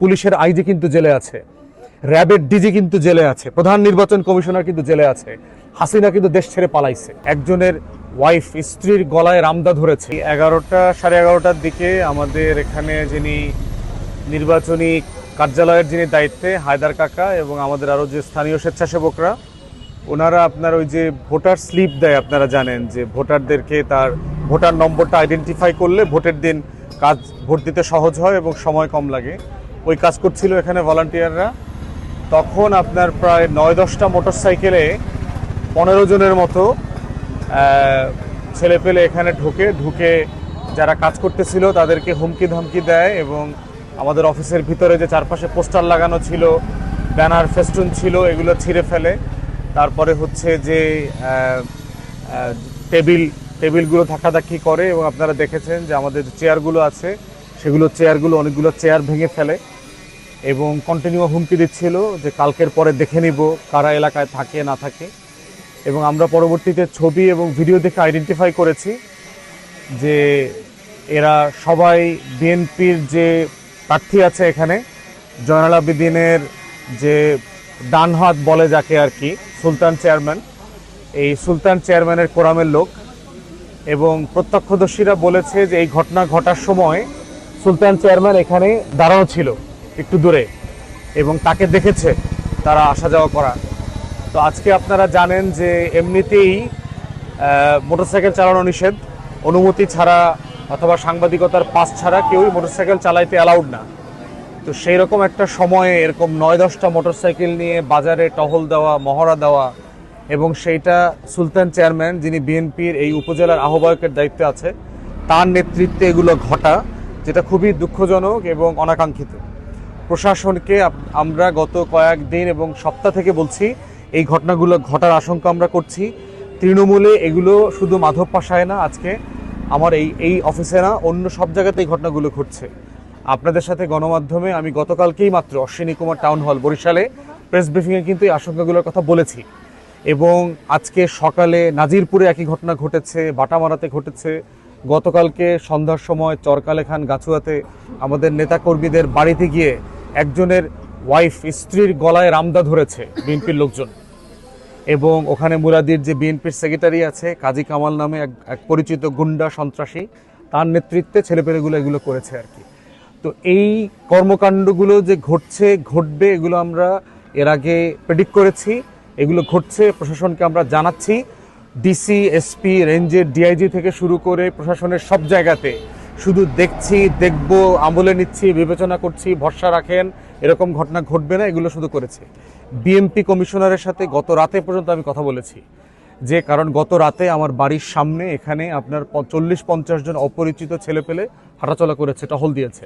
পুলিশের আইজি কিন্তু জেলে আছে, র্যাবের ডিজি কিন্তু জেলে আছে, প্রধান নির্বাচন কমিশনার কিন্তু জেলে আছে। হাসিনা কিন্তু দেশ ছেড়ে পালাইছে। একজনের ওয়াইফ স্ত্রীর গলায় রামদা ধরেছে। 11টা সাড়ে 11টার দিকে আমাদের এখানে যিনি নির্বাচনী কার্যালয়ের যিনি দায়িত্বে হায়দার কাকা এবং আমাদের আরও যে স্থানীয় স্বেচ্ছাসেবকরা, ওনারা আপনার ওই যে ভোটার স্লিপ দেয়, আপনারা জানেন যে ভোটারদেরকে তার ভোটার নম্বরটা আইডেন্টিফাই করলে ভোটের দিন ভোট দিতে সহজ হয় এবং সময় কম লাগে। ওই কাজ করছিল এখানে ভলান্টিয়াররা। তখন আপনার প্রায় 9-10টা মোটর সাইকেলে 15 জনের মতো ছেলেপেলে এখানে ঢুকে যারা কাজ করতেছিল তাদেরকে হুমকি ধমকি দেয় এবং আমাদের অফিসের ভিতরে যে চারপাশে পোস্টার লাগানো ছিল, ব্যানার ফেস্টুন ছিল, এগুলো ছিঁড়ে ফেলে। তারপরে হচ্ছে যে টেবিলগুলো ধাক্কাধাক্কি করে এবং আপনারা দেখেছেন যে আমাদের চেয়ারগুলো আছে সেগুলো অনেকগুলো চেয়ার ভেঙে ফেলে এবং কন্টিনিউ হুমকি দিচ্ছিল যে কালকের পরে দেখে নিব কারা এলাকায় থাকে না থাকে। এবং আমরা পরবর্তীতে ছবি এবং ভিডিও দেখে আইডেন্টিফাই করেছি যে এরা সবাই বিএনপির যে প্রার্থী আছে এখানে, জয়নাল আবেদিনের যে ডান হাত বলে যাকে আর কি, সুলতান চেয়ারম্যান, এই সুলতান চেয়ারম্যানের কোরামের লোক। এবং প্রত্যক্ষদর্শীরা বলেছে যে এই ঘটনা ঘটার সময় সুলতান চেয়ারম্যান এখানে দাঁড়ানো ছিল একটু দূরে এবং তাকে দেখেছে তারা আসা যাওয়া করা। তো আজকে আপনারা জানেন যে এমনিতেই মোটরসাইকেল চালানো নিষেধ, অনুমতি ছাড়া অথবা সাংবাদিকতার পাস ছাড়া কেউই মোটরসাইকেল চালাইতে অ্যালাউড না। তো সেই রকম একটা সময়ে এরকম 9-10টা মোটরসাইকেল নিয়ে বাজারে টহল দেওয়া, মহড়া দেওয়া এবং সেইটা সুলতান চেয়ারম্যান যিনি বিএনপির এই উপজেলার আহ্বায়কের দায়িত্বে আছে তার নেতৃত্বে এগুলো ঘটা, যেটা খুবই দুঃখজনক এবং অনাকাঙ্ক্ষিত। প্রশাসনকে আমরা গত কয়েকদিন এবং সপ্তাহ থেকে বলছি এই ঘটনাগুলো ঘটার আশঙ্কা আমরা করছি। তৃণমূলে এগুলো শুধু মাধব পাশায় না, আজকে আমার এই অফিসে না, অন্য সব জায়গাতে এই ঘটনাগুলো ঘটছে। আপনাদের সাথে গণমাধ্যমে আমি গতকালকেই মাত্র অশ্বিনী কুমার টাউন হল বরিশালে প্রেস ব্রিফিংয়ে কিন্তু এই আশঙ্কাগুলোর কথা বলেছি। এবং আজকে সকালে নাজিরপুরে একই ঘটনা ঘটেছে, বাটামারাতে ঘটেছে, গতকালকে সন্ধ্যার সময় চরকালেখান গাছুয়াতে আমাদের নেতাকর্মীদের বাড়িতে গিয়ে একজনের ওয়াইফ স্ত্রীর গলায় রামদা ধরেছে বিএনপির লোকজন। এবং ওখানে মুরাদির যে বিএনপির সেক্রেটারি আছে কাজী কামাল নামে এক পরিচিত গুন্ডা সন্ত্রাসী, তার নেতৃত্বে ছেলেপেলেগুলো এগুলো করেছে আর কি। তো এই কর্মকাণ্ডগুলো যে ঘটবে এগুলো আমরা এর আগে প্রেডিক্ট করেছি, এগুলো ঘটছে, প্রশাসনকে আমরা জানাচ্ছি। ডিসি, এসপি, রেঞ্জের ডিআইজি থেকে শুরু করে প্রশাসনের সব জায়গাতে শুধু দেখব, আমলে নিচ্ছি, বিবেচনা করছি, ভরসা রাখেন, এরকম ঘটনা ঘটবে না, এগুলো শুধু করেছে। বিএমপি কমিশনারের সাথে গত রাতে পর্যন্ত আমি কথা বলেছি, যে কারণ গত রাতে আমার বাড়ির সামনে এখানে আপনার 40-50 জন অপরিচিত ছেলেপেলে হাঁটাচলা করেছে, টহল দিয়েছে।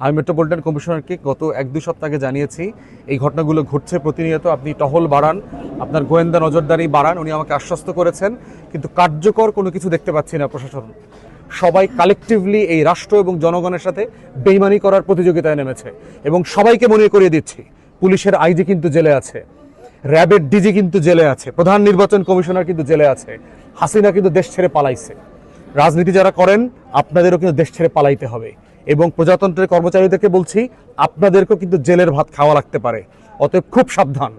আমি মেট্রোপলিটন কমিশনারকে গত 1-2 সপ্তাহ আগে জানিয়েছি এই ঘটনাগুলো ঘটছে প্রতিনিয়ত, আপনি টহল বাড়ান, আপনার গোয়েন্দা নজরদারি বাড়ান। উনি আমাকে আশ্বস্ত করেছেন, কিন্তু কার্যকর কোনো কিছু দেখতে পাচ্ছি না প্রশাসন। সবাই কালেকটিভলি এই রাষ্ট্র এবং জনগণের সাথে বেইমানি করার প্রতিযোগিতায় নেমেছে। এবং সবাইকে মনে করিয়ে দিচ্ছি, পুলিশের আইজি কিন্তু জেলে আছে, র্যাবের ডিজি কিন্তু জেলে আছে, প্রধান নির্বাচন কমিশনার কিন্তু জেলে আছে। হাসিনা কিন্তু দেশ ছেড়ে পালাইছে। রাজনীতি যারা করেন আপনাদেরও কিন্তু দেশ ছেড়ে পালাইতে হবে। এবং প্রজাতন্ত্রের কর্মচারীদেরকে বলছি, আপনাদেরকেও কিন্তু জেলের ভাত খাওয়া লাগতে পারে, অতএব খুব সাবধান।